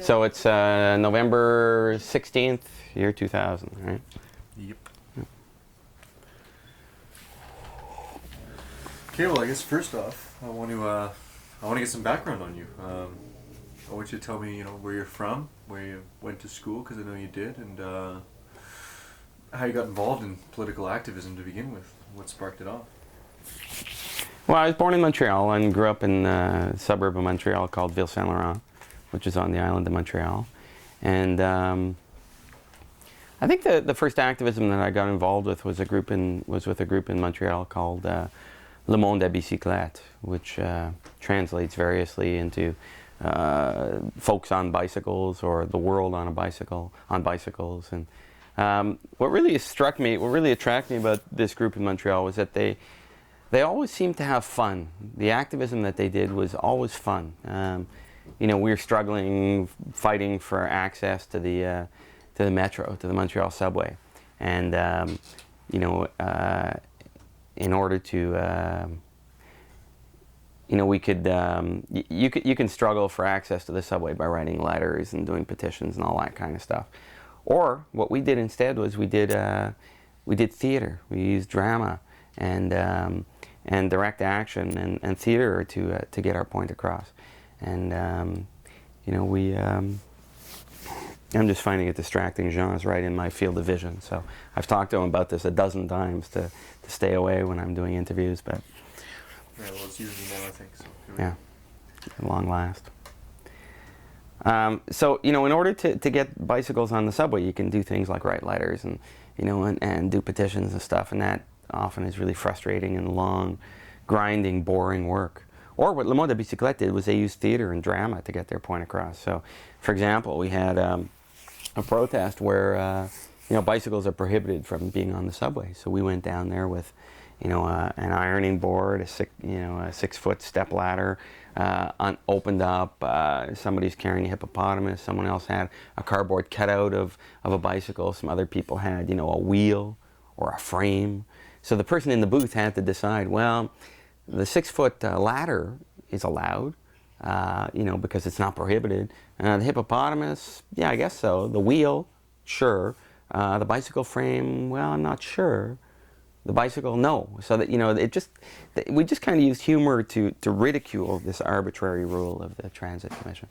So it's November 16th, year 2000, right? Yep. Okay, well, I guess first off, I want to get some background on you. I want you to tell me, where you're from, where you went to school, because I know you did, and how you got involved in political activism to begin with. What sparked it off? Well, I was born in Montreal and grew up in a suburb of Montreal called Ville-Saint-Laurent, which is on the island of Montreal. And I think the first activism that I got involved with was with a group in Montreal called Le Monde à Bicyclette, which translates variously into folks on bicycles or the world on bicycles. And what really attracted me about this group in Montreal was that they always seemed to have fun. The activism that they did was always fun. We were struggling, fighting for access to the metro, to the Montreal subway, and in order to, we could, you can struggle for access to the subway by writing letters and doing petitions and all that kind of stuff. Or what we did instead was we did theater. We used drama and direct action and theater to get our point across. And I'm just finding it distracting. Jean is right in my field of vision, so I've talked to him about this a dozen times to stay away when I'm doing interviews. But yeah, well, it's usually now, I think. So yeah, at long last. So in order to get bicycles on the subway, you can do things like write letters and and do petitions and stuff, and that often is really frustrating and long, grinding, boring work. Or what Le Monde à Bicyclette did was they used theater and drama to get their point across. So, for example, we had a protest where bicycles are prohibited from being on the subway. So we went down there with an ironing board, a 6-foot step ladder, opened up. Somebody's carrying a hippopotamus. Someone else had a cardboard cutout of a bicycle. Some other people had a wheel or a frame. So the person in the booth had to decide, well, the 6-foot ladder is allowed, because it's not prohibited. The hippopotamus, yeah, I guess so. The wheel, sure. The bicycle frame, well, I'm not sure. The bicycle, no. So that we just kind of used humor to ridicule this arbitrary rule of the Transit Commission.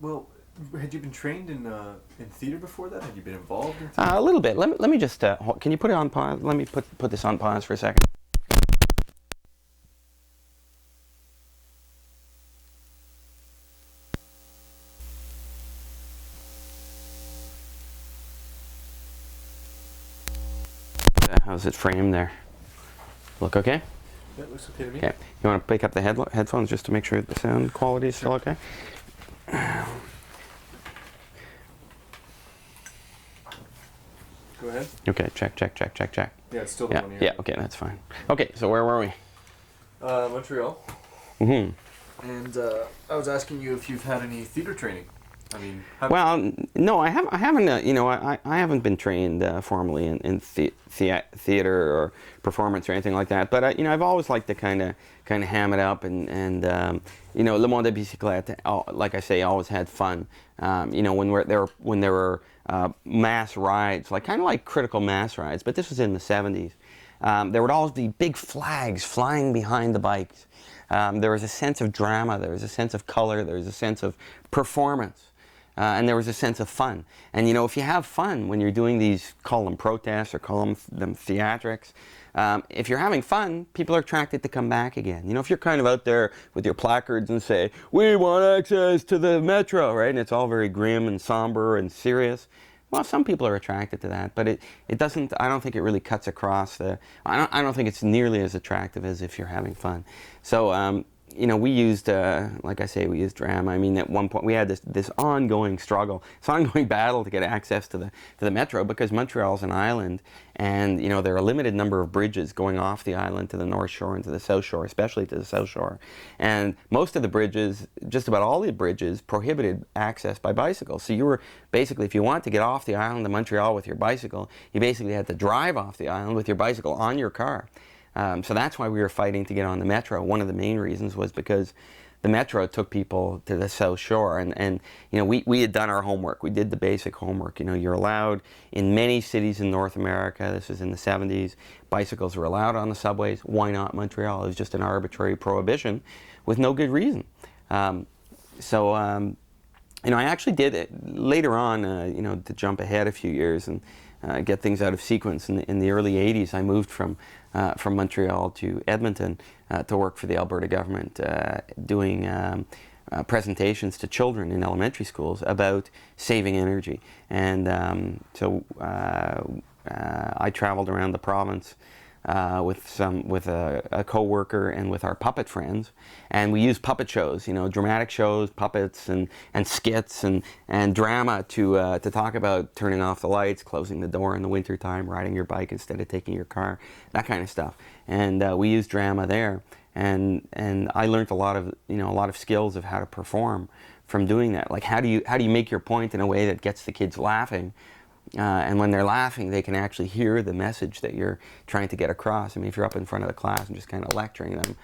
Well, had you been trained in theater before that? Had you been involved in theater? A little bit. Let me just. Can you put it on pause? Let me put this on pause for a second. How's it framed there? Look okay? Yeah, it looks okay to me. Okay. You want to pick up the headphones just to make sure the sound quality is still okay? Go ahead. Okay, check. Yeah, it's still the one here. Yeah, okay, that's fine. Okay, so where were we? Montreal. Mm-hmm. And I was asking you if you've had any theater training. I mean, well, no, I haven't. I haven't been trained formally in theater or performance or anything like that. But I've always liked to kind of ham it up and Le Monde à Bicyclette, like I say, always had fun. When there were mass rides, kind of like critical mass rides, but this was in the 70s. There would always be big flags flying behind the bikes. There was a sense of drama, there was a sense of color, there was a sense of performance, and there was a sense of fun. And if you have fun when you're doing these, call them protests or call them theatrics, if you're having fun, people are attracted to come back again. If you're kind of out there with your placards and say, we want access to the metro, right? And it's all very grim and somber and serious. Well, some people are attracted to that, but it doesn't. I don't think it really cuts across the. I don't think it's nearly as attractive as if you're having fun. So we used, like I say, we used drama. I mean, at one point we had this ongoing struggle, this ongoing battle to get access to the metro, because Montreal's an island, and there are a limited number of bridges going off the island to the North Shore and to the South Shore, especially to the South Shore. And most of the bridges, just about all the bridges, prohibited access by bicycles. So you were basically, if you want to get off the island of Montreal with your bicycle, you basically had to drive off the island with your bicycle on your car. So that's why we were fighting to get on the metro. One of the main reasons was because the metro took people to the South Shore, and you know, we had done our homework. We did the basic homework. You know, you're allowed in many cities in North America. This was in the 70s. Bicycles were allowed on the subways. Why not Montreal? It was just an arbitrary prohibition with no good reason. You know, I actually did it later on, you know, to jump ahead a few years and get things out of sequence. In the early 80s, I moved from Montreal to Edmonton to work for the Alberta government, doing presentations to children in elementary schools about saving energy. And I traveled around the province with a co-worker and with our puppet friends, and we used puppet shows, you know, dramatic shows, puppets and skits and drama to talk about turning off the lights, closing the door in the wintertime, riding your bike instead of taking your car, that kind of stuff. And we used drama there, and I learned a lot of skills of how to perform from doing that. Like how do you make your point in a way that gets the kids laughing. And when they're laughing, they can actually hear the message that you're trying to get across. I mean, if you're up in front of the class and just kind of lecturing them,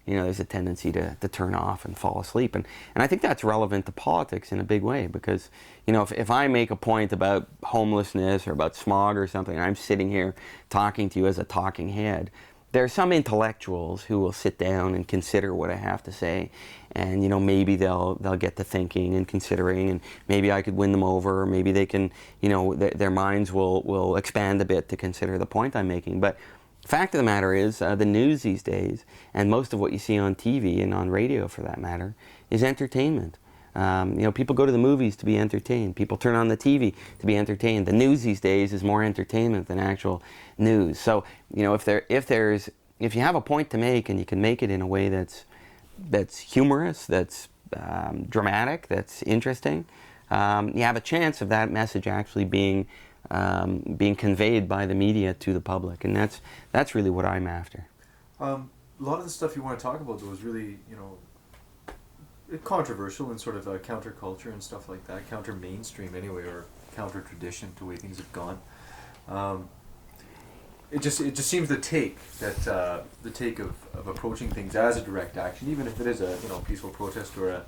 you know, there's a tendency to turn off and fall asleep. And I think that's relevant to politics in a big way, because, you know, if I make a point about homelessness or about smog or something, and I'm sitting here talking to you as a talking head, there are some intellectuals who will sit down and consider what I have to say, and you know, maybe they'll get to thinking and considering, and maybe I could win them over, or maybe they can, you know, their minds will expand a bit to consider the point I'm making. But fact of the matter is, the news these days, and most of what you see on TV and on radio for that matter, is entertainment. You know, people go to the movies to be entertained. People turn on the TV to be entertained. The news these days is more entertainment than actual news. So, you know, if you have a point to make and you can make it in a way that's humorous, that's dramatic, that's interesting, you have a chance of that message actually being conveyed by the media to the public, and that's really what I'm after. A lot of the stuff you want to talk about, though, is really, you know, controversial and sort of counterculture and stuff like that, counter mainstream anyway, or counter tradition to the way things have gone. It just seems the take of approaching things as a direct action, even if it is a, you know, peaceful protest or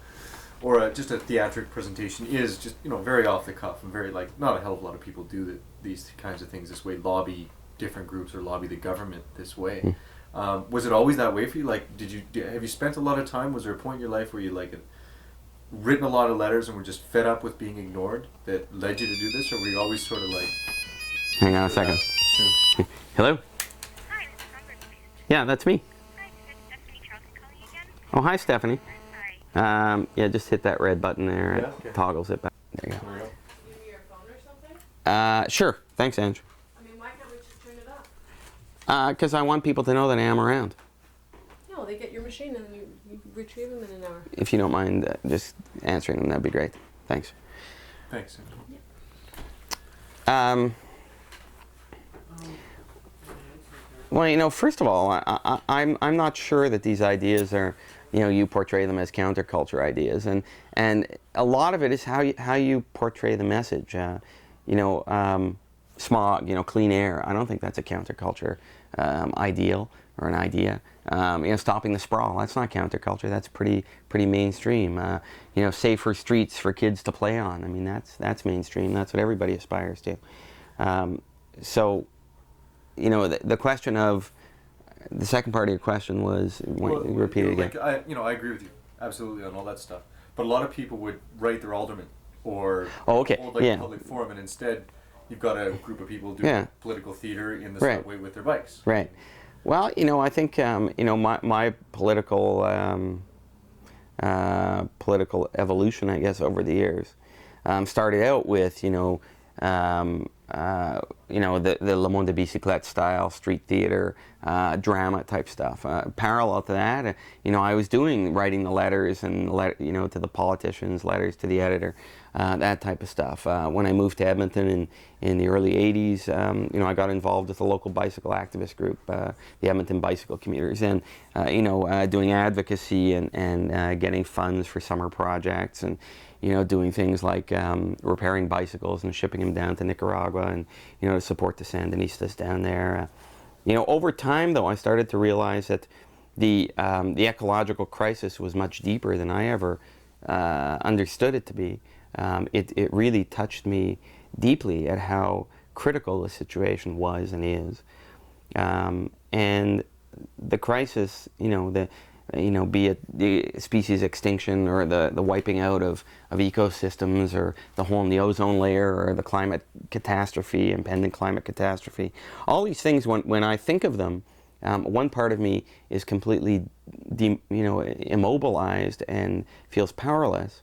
just a theatric presentation, is just, you know, very off the cuff and very, like, not a hell of a lot of people do these kinds of things this way, lobby different groups or lobby the government this way. Was it always that way for you? Like, have you spent a lot of time? Was there a point in your life where you had written a lot of letters and were just fed up with being ignored that led you to do this, or were you always sort of like? Hang on a second. Sure. Hello? Hi, this is Gomberg, please. Yeah, that's me. Hi, this is Stephanie Charlton calling again. Oh, hi, Stephanie. Hi. Yeah, just hit that red button there. Yeah, It okay. toggles it back. There you There we go. Give me your phone or something? Sure. Thanks, Andrew. I mean, why can't we just turn it off? Because I want people to know that I am around. No, they get your machine and then you retrieve them in an hour. If you don't mind just answering them, that'd be great. Thanks. Thanks. Well, you know, first of all, I'm not sure that these ideas are, you know, you portray them as counterculture ideas, and a lot of it is how you portray the message. You know, smog, you know, clean air. I don't think that's a counterculture ideal or an idea. You know, stopping the sprawl. That's not counterculture. That's pretty mainstream. You know, safer streets for kids to play on. I mean, that's mainstream. That's what everybody aspires to. So, you know, the question of the second part of your question was, repeat it again. Like, I agree with you absolutely on all that stuff. But a lot of people would write their alderman or hold like a public forum, and instead you've got a group of people doing political theater in the subway with their bikes. Right. Well, you know, I think you know, my political evolution, I guess, over the years started out with, you know, the Le Monde de Bicyclette style street theater, drama type stuff. Parallel to that, you know, I was writing the letters and you know, to the politicians, letters to the editor, that type of stuff. When I moved to Edmonton in the early '80s, you know, I got involved with a local bicycle activist group, the Edmonton Bicycle Commuters, and you know, doing advocacy and getting funds for summer projects, and you know, doing things like repairing bicycles and shipping them down to Nicaragua, and you know, to support the Sandinistas down there. You know, over time, though, I started to realize that the ecological crisis was much deeper than I ever understood it to be. It really touched me deeply at how critical the situation was and is. And the crisis, be it the species extinction or the wiping out of ecosystems or the hole in the ozone layer or the climate catastrophe, impending climate catastrophe. All these things, when I think of them, one part of me is completely immobilized and feels powerless.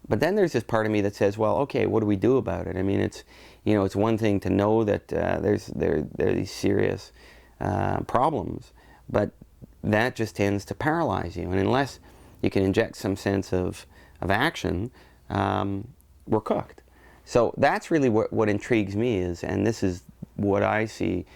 But then there's this part of me that says, well, okay, what do we do about it? I mean, it's one thing to know that there are these serious problems, but that just tends to paralyze you. And unless you can inject some sense of action, we're cooked. So that's really what intrigues me and this is what I see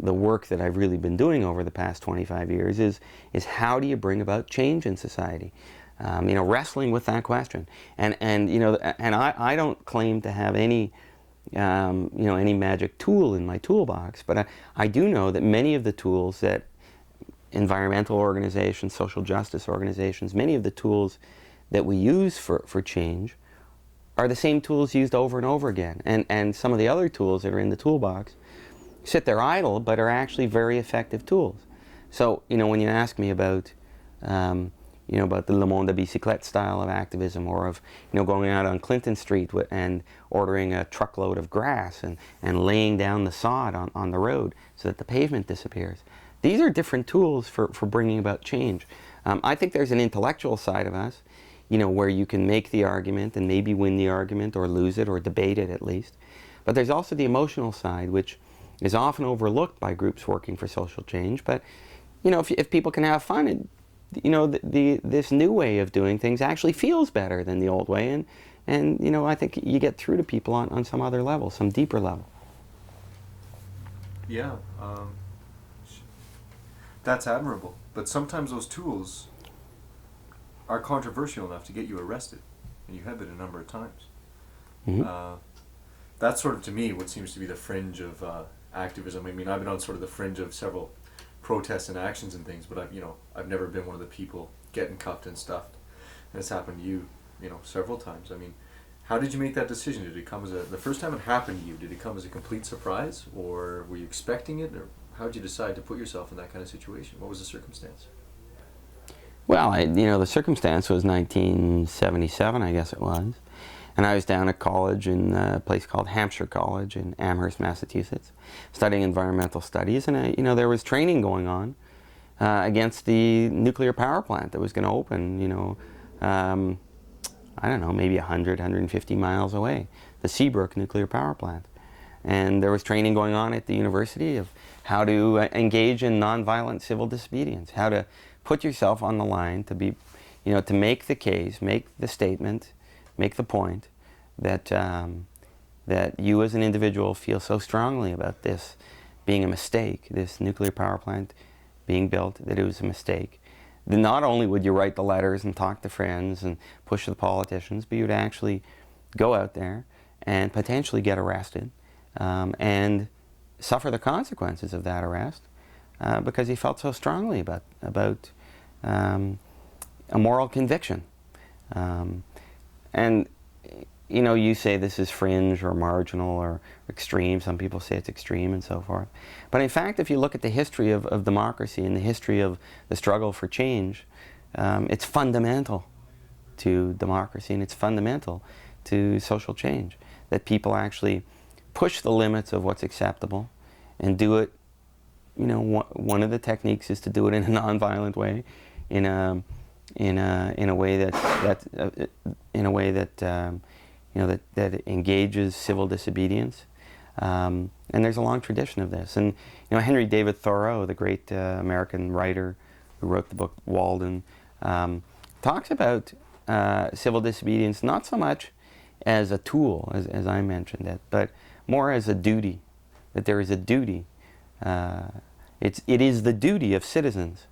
the work that I've really been doing over the past 25 years is how do you bring about change in society? Wrestling with that question. And I don't claim to have any magic tool in my toolbox, but I do know that many of the tools that environmental organizations, social justice organizations, many of the tools that we use for change are the same tools used over and over again. And some of the other tools that are in the toolbox sit there idle, but are actually very effective tools. So, when you ask me about, about the Le Monde à Bicyclette style of activism, or of, going out on Clinton Street and ordering a truckload of grass and laying down the sod on the road so that the pavement disappears. These are different tools for bringing about change. I think there's an intellectual side of us, where you can make the argument and maybe win the argument or lose it or debate it at least. But there's also the emotional side, which is often overlooked by groups working for social change. But, if people can have fun, this new way of doing things actually feels better than the old way. And I think you get through to people on some other level, some deeper level. Yeah. That's admirable, but sometimes those tools are controversial enough to get you arrested, and you have been a number of times. Mm-hmm. That's sort of, to me, what seems to be the fringe of activism. I mean, I've been on sort of the fringe of several protests and actions and things, but I've never been one of the people getting cuffed and stuffed. And it's happened to you, several times. I mean, how did you make that decision? Did it come as the first time it happened to you, did it come as a complete surprise, or were you expecting it, or how did you decide to put yourself in that kind of situation? What was the circumstance? Well, the circumstance was 1977, I guess it was. And I was down at college in a place called Hampshire College in Amherst, Massachusetts, studying environmental studies. And, there was training going on against the nuclear power plant that was going to open, I don't know, maybe 100, 150 miles away, the Seabrook nuclear power plant. And there was training going on at the university of how to engage in nonviolent civil disobedience, how to put yourself on the line to be, to make the case, make the statement, make the point that that you as an individual feel so strongly about this being a mistake, this nuclear power plant being built, that it was a mistake. Then not only would you write the letters and talk to friends and push the politicians, but you'd actually go out there and potentially get arrested and suffer the consequences of that arrest because he felt so strongly about a moral conviction. And you say this is fringe or marginal or extreme. Some people say it's extreme and so forth. But in fact, if you look at the history of democracy and the history of the struggle for change, it's fundamental to democracy and it's fundamental to social change, that people actually push the limits of what's acceptable and do it. One of the techniques is to do it in a nonviolent way, in a way that engages civil disobedience. And there's a long tradition of this. And Henry David Thoreau, the great American writer who wrote the book Walden, talks about civil disobedience not so much as a tool, as I mentioned it, but more as a duty. That there is a duty. It is the duty of citizens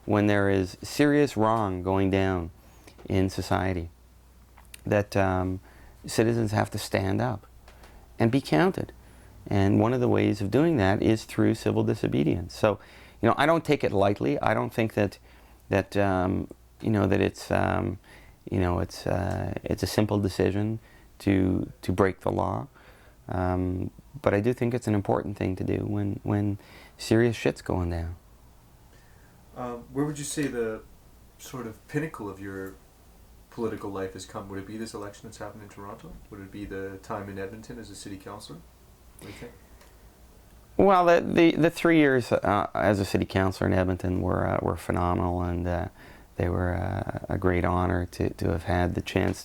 when there is serious wrong going down in society, that citizens have to stand up and be counted. And one of the ways of doing that is through civil disobedience. So, I don't take it lightly. I don't think that, that that it's a simple decision to break the law, but I do think it's an important thing to do when serious shit's going down. Where would you say the sort of pinnacle of your political life has come? Would it be this election that's happened in Toronto? Would it be the time in Edmonton as a city councillor? What do you think? Well, the 3 years as a city councillor in Edmonton were phenomenal, and they were a great honor to have had the chance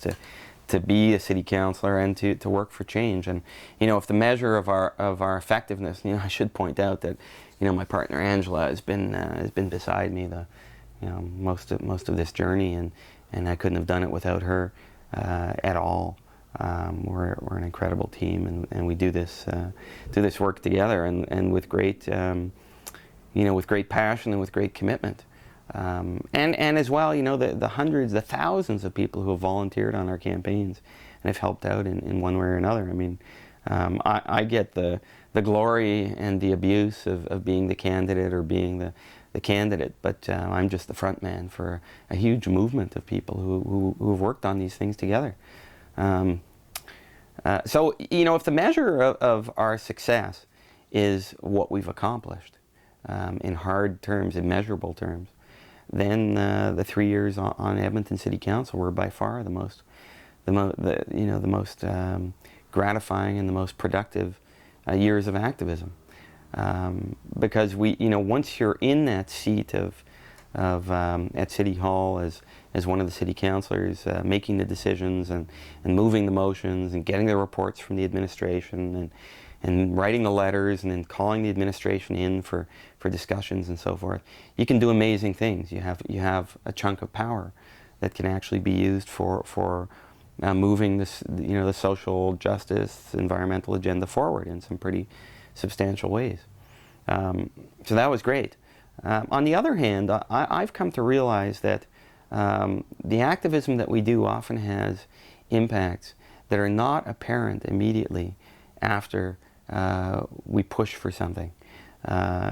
to be a city councillor and to work for change. And if the measure of our effectiveness, I should point out that my partner Angela has been beside me most of this journey, and I couldn't have done it without her at all. We're an incredible team, and we do this work together, and with great with great passion and with great commitment, and as well the hundreds, the thousands of people who have volunteered on our campaigns and have helped out in one way or another. I mean, I get the glory and the abuse of being the candidate or being the candidate, but I'm just the front man for a huge movement of people who have worked on these things together. So if the measure of our success is what we've accomplished in hard terms, in measurable terms, then the 3 years on Edmonton City Council were by far the most gratifying and the most productive years of activism, because once you're in that seat of at City Hall as one of the city councillors, making the decisions and moving the motions and getting the reports from the administration and writing the letters and then calling the administration in for discussions and so forth, you can do amazing things. You have a chunk of power that can actually be used for moving this the social justice, environmental agenda forward in some pretty substantial ways. So that was great. On the other hand, I've come to realize that the activism that we do often has impacts that are not apparent immediately after we push for something.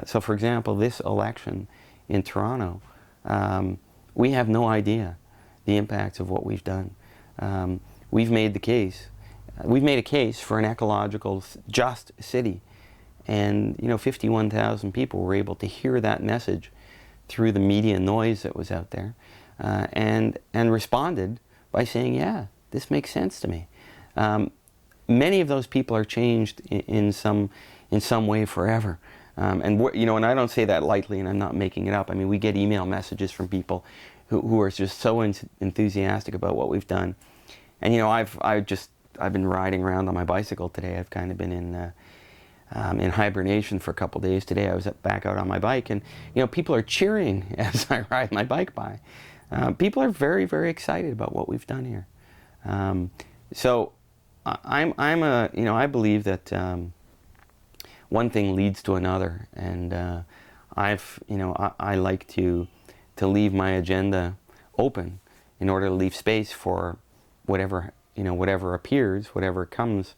So for example, this election in Toronto, we have no idea the impacts of what we've done. We've made a case for an ecological, just city. And 51,000 people were able to hear that message through the media noise that was out there, and responded by saying, "Yeah, this makes sense to me." Many of those people are changed in some way forever, and I don't say that lightly, and I'm not making it up. I mean, we get email messages from people who are just so enthusiastic about what we've done, and I've been riding around on my bicycle today. I've kind of been in hibernation for a couple days. Today I was back out on my bike, and people are cheering as I ride my bike by. People are very, very excited about what we've done here. So I believe that one thing leads to another, and I like to leave my agenda open in order to leave space for whatever appears, whatever comes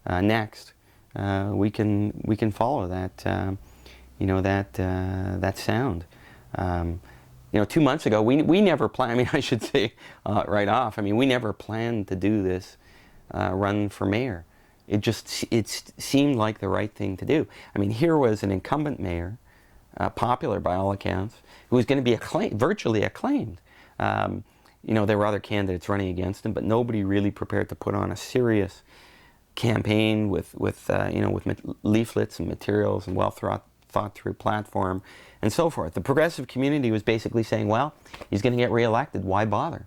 next. We can follow that that sound. 2 months ago, we never planned. I mean, I should say right off. I mean, we never planned to do this run for mayor. It seemed like the right thing to do. I mean, here was an incumbent mayor, popular by all accounts, who was going to be virtually acclaimed. There were other candidates running against him, but nobody really prepared to put on a serious campaign with leaflets and materials and well thought through platform and so forth. The progressive community was basically saying, well, he's going to get reelected, why bother?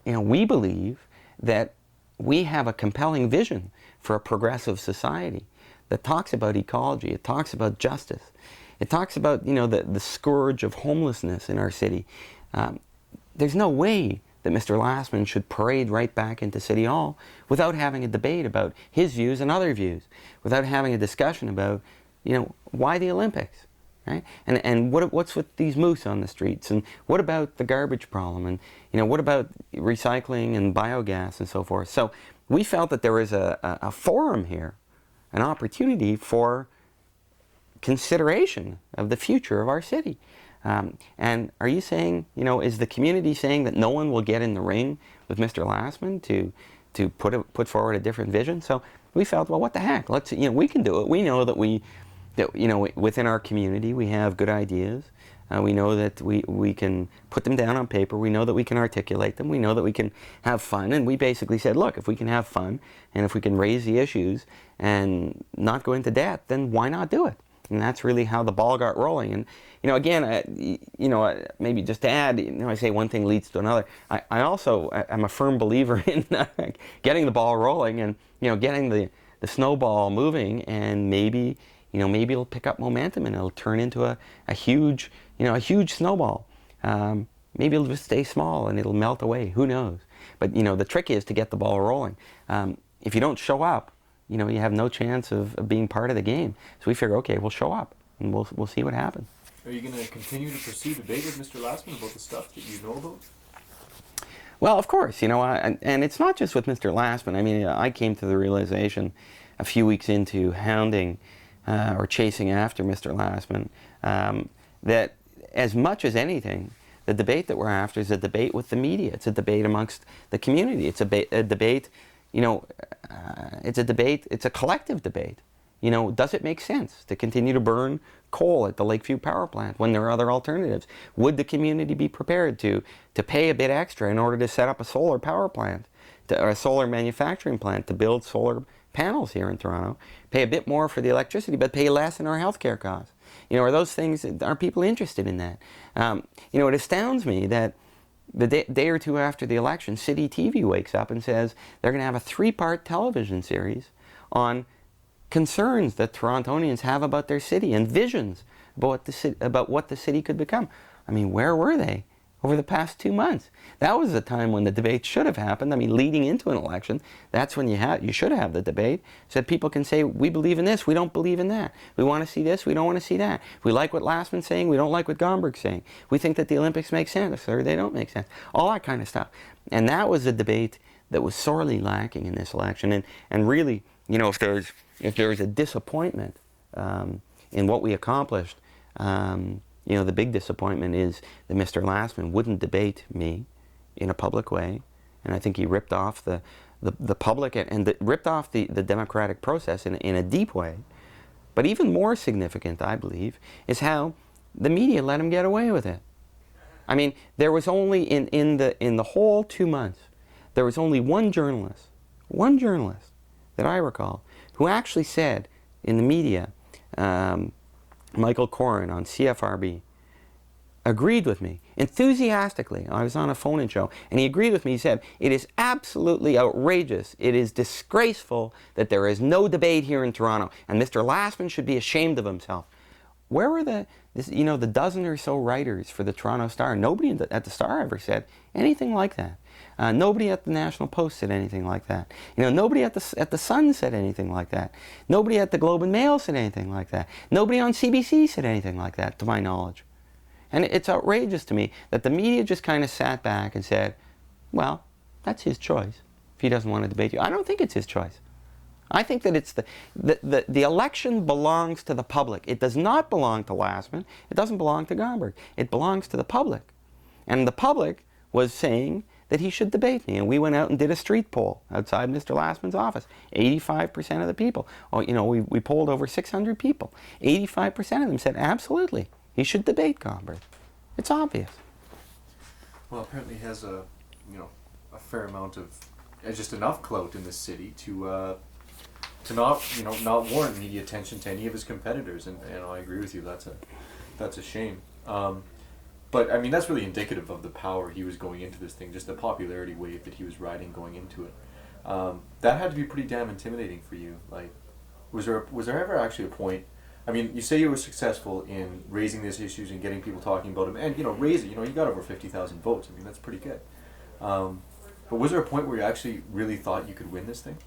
We believe that we have a compelling vision for a progressive society that talks about ecology, it talks about justice, it talks about the scourge of homelessness in our city. There's no way that Mr. Lassman should parade right back into City Hall without having a debate about his views and other views, without having a discussion about, why the Olympics, right? And what's with these moose on the streets, and what about the garbage problem, and what about recycling and biogas and so forth. So we felt that there was a forum here, an opportunity for consideration of the future of our city. And are you saying, is the community saying that no one will get in the ring with Mr. Lastman to put forward a different vision? So we felt, well, what the heck? Let's, we can do it. We know that within our community we have good ideas. We know that we can put them down on paper. We know that we can articulate them. We know that we can have fun. And we basically said, look, if we can have fun and if we can raise the issues and not go into debt, then why not do it? And that's really how the ball got rolling. And again, maybe just to add, I say one thing leads to another. I also am a firm believer in getting the ball rolling and getting the snowball moving, and maybe it'll pick up momentum and it'll turn into a huge snowball. Maybe it'll just stay small and it'll melt away. Who knows? But the trick is to get the ball rolling. If you don't show up, you have no chance of being part of the game. So we figure, okay, we'll show up and we'll see what happens. Are you going to continue to pursue debate with Mr. Lastman about the stuff that you know about? Well, of course, and it's not just with Mr. Lastman. I mean, I came to the realization a few weeks into hounding or chasing after Mr. Lastman that as much as anything, the debate that we're after is a debate with the media. It's a debate amongst the community. It's a debate, it's a debate, it's a collective debate. Does it make sense to continue to burn coal at the Lakeview power plant when there are other alternatives? Would the community be prepared to pay a bit extra in order to set up a solar power plant, or a solar manufacturing plant to build solar panels here in Toronto, pay a bit more for the electricity, but pay less in our healthcare costs? Are those things, are people interested in that? It astounds me that the day or two after the election, City TV wakes up and says they're going to have a 3-part television series on concerns that Torontonians have about their city and visions about what the city could become. I mean, where were they over the past 2 months? That was the time when the debate should have happened. I mean, leading into an election, that's when you should have the debate, so that people can say, we believe in this, we don't believe in that. We want to see this, we don't want to see that. We like what Lastman's saying, we don't like what Gomberg's saying. We think that the Olympics make sense, or they don't make sense. All that kind of stuff. And that was a debate that was sorely lacking in this election. And really, if there's a disappointment in what we accomplished, the big disappointment is that Mr. Lastman wouldn't debate me in a public way, and I think he ripped off the public and ripped off the democratic process in a deep way. But even more significant, I believe, is how the media let him get away with it. I mean, there was only in the whole 2 months, there was only one journalist that I recall who actually said in the media, Michael Corrin on CFRB, agreed with me enthusiastically. I was on a phone-in show, and he agreed with me. He said, it is absolutely outrageous. It is disgraceful that there is no debate here in Toronto, and Mr. Lastman should be ashamed of himself. Where were the dozen or so writers for the Toronto Star? Nobody at the Star ever said anything like that. Nobody at the National Post said anything like that. Nobody at the Sun said anything like that. Nobody at the Globe and Mail said anything like that. Nobody on CBC said anything like that, to my knowledge. And it's outrageous to me that the media just kind of sat back and said, well, that's his choice if he doesn't want to debate you. I don't think it's his choice. I think that it's the election belongs to the public. It does not belong to Lastman. It doesn't belong to Gomberg. It belongs to the public. And the public was saying that he should debate me. And we went out and did a street poll outside Mr. Lastman's office. 85% of the people, we polled over 600 people. 85% of them said, absolutely, he should debate Gomberg. It's obvious. Well, apparently he has a fair amount of, just enough clout in this city to not warrant media attention to any of his competitors. And I agree with you, that's a shame. But I mean, that's really indicative of the power he was going into this thing, just the popularity wave that he was riding going into it. That had to be pretty damn intimidating for you. Like, was there ever actually a point? I mean, you say you were successful in raising these issues and getting people talking about them, and raise it. You got over 50,000 votes. I mean, that's pretty good. But was there a point where you actually really thought you could win this thing?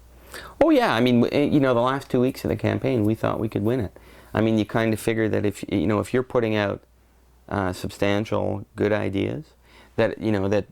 Oh yeah, I mean, the last 2 weeks of the campaign, we thought we could win it. I mean, you kind of figure that if you're putting out substantial, good ideas that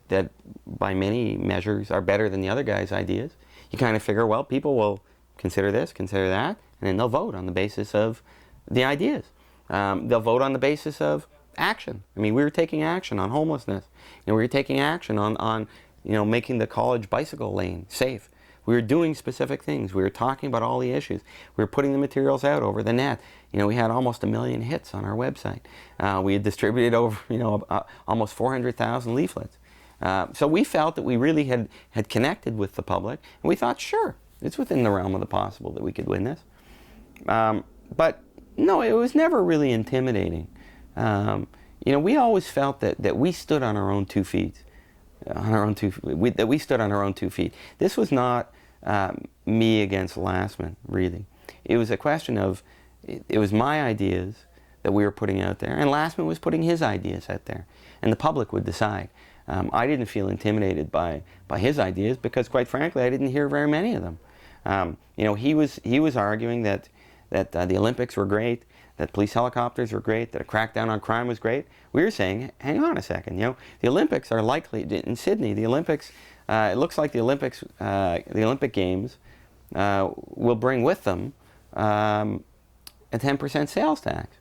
that by many measures are better than the other guy's ideas, you kind of figure, well, people will consider this, consider that, and then they'll vote on the basis of the ideas. They'll vote on the basis of action. I mean, we were taking action on homelessness. We were taking action on making the college bicycle lane safe. We were doing specific things. We were talking about all the issues. We were putting the materials out over the net. We had almost 1 million hits on our website. We had distributed over, almost 400,000 leaflets. So we felt that we really had connected with the public, and we thought, sure, it's within the realm of the possible that we could win this. But no, it was never really intimidating. We always felt that we stood on our own 2 feet. That we stood on our own 2 feet. This was not me against Lastman, really. It was a question of, it was my ideas that we were putting out there, and Lastman was putting his ideas out there, and the public would decide. I didn't feel intimidated by his ideas because, quite frankly, I didn't hear very many of them. He was arguing that the Olympics were great, that police helicopters were great, that a crackdown on crime was great. We were saying, hang on a second, the Olympics are likely, in Sydney, the Olympics, it looks like the Olympic Games will bring with them a 10% sales tax.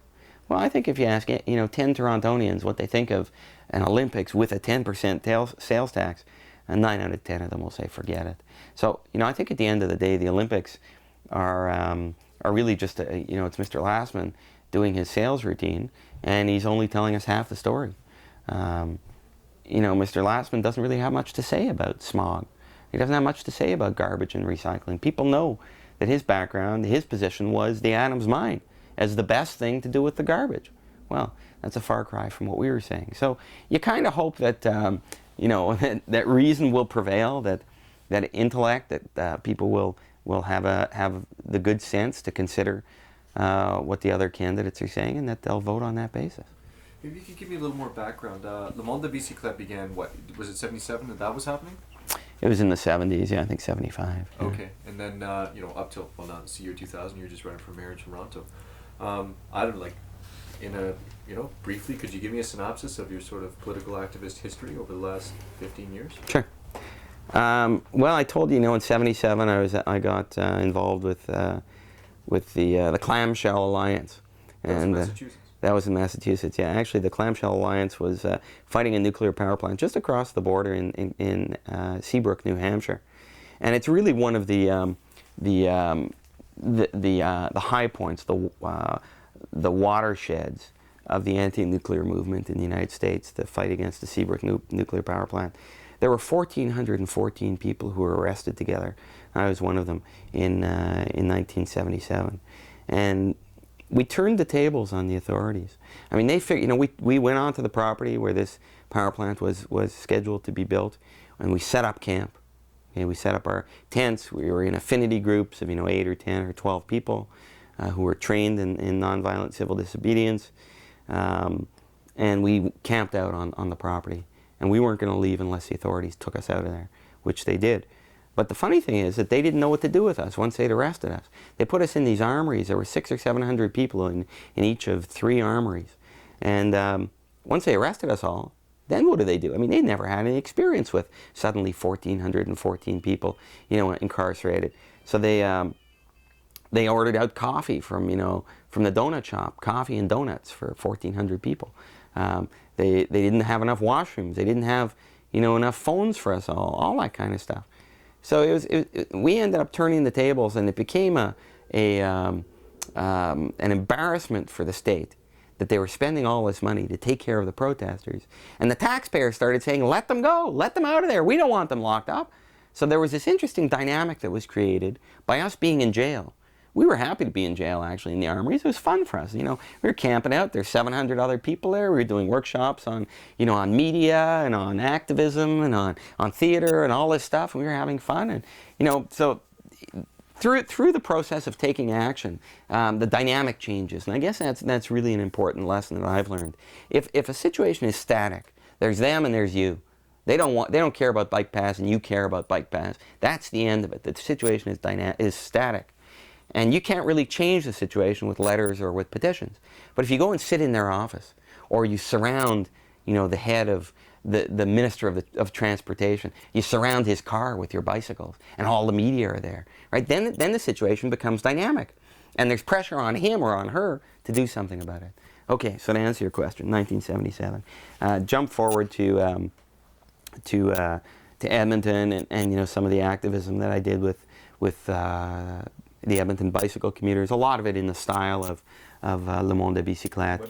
Well, I think if you ask 10 Torontonians what they think of an Olympics with a 10% sales tax, 9 out of 10 of them will say forget it. So, I think at the end of the day, the Olympics are really just, it's Mr. Lastman doing his sales routine, and he's only telling us half the story. Mr. Lastman doesn't really have much to say about smog. He doesn't have much to say about garbage and recycling. People know that his background, his position was the Adams mine as the best thing to do with the garbage. Well, that's a far cry from what we were saying. So you kind of hope that, that reason will prevail, that intellect, that people will have the good sense to consider what the other candidates are saying, and that they'll vote on that basis. Maybe you could give me a little more background. Le Monde Bicyclette began, what, was it 77 that was happening? It was in the 70s, yeah, I think 75. Yeah. Okay, and then, up till, well, now it's the year 2000, you're just running for mayor in Toronto. I don't know, briefly, could you give me a synopsis of your sort of political activist history over the last 15 years? Sure. Well, I told you, in '77 I got involved with the Clamshell Alliance, and Massachusetts. That was in Massachusetts. Yeah, actually, the Clamshell Alliance was fighting a nuclear power plant just across the border in Seabrook, New Hampshire, and it's really one of the high points, the watersheds of the anti-nuclear movement in the United States, the fight against the Seabrook nuclear power plant. There were 1,414 people who were arrested together. I was one of them in 1977. And we turned the tables on the authorities. I mean, they figured, we went onto the property where this power plant was scheduled to be built, and we set up camp. Okay, we set up our tents. We were in affinity groups of 8 or 10 or 12 people who were trained in nonviolent civil disobedience, and we camped out on the property. And we weren't going to leave unless the authorities took us out of there, which they did. But the funny thing is that they didn't know what to do with us once they'd arrested us. They put us in these armories. There were 600 or 700 people in each of 3 armories. And once they arrested us all, then what do? I mean, they'd never had any experience with suddenly 1,414 people, incarcerated. So they ordered out coffee from the donut shop, coffee and donuts for 1,400 people. They didn't have enough washrooms. They didn't have enough phones for us all that kind of stuff. So we ended up turning the tables, and it became an embarrassment for the state that they were spending all this money to take care of the protesters. And the taxpayers started saying, let them go, let them out of there. We don't want them locked up. So there was this interesting dynamic that was created by us being in jail. We were happy to be in jail, actually, in the armories. It was fun for us. We were camping out. There's 700 other people there. We were doing workshops on media and on activism and on theater and all this stuff. And we were having fun. And, so through the process of taking action, the dynamic changes. And I guess that's really an important lesson that I've learned. If a situation is static, there's them and there's you. They don't care about bike paths, and you care about bike paths. That's the end of it. The situation is static. And you can't really change the situation with letters or with petitions. But if you go and sit in their office, or you surround, the head of the Minister of Transportation, you surround his car with your bicycles, and all the media are there, right? Then the situation becomes dynamic, and there's pressure on him or on her to do something about it. Okay, so to answer your question, 1977. Jump forward to Edmonton and you know some of the activism that I did with the Edmonton bicycle commuters. A lot of it in the style of Le Monde de Bicyclette.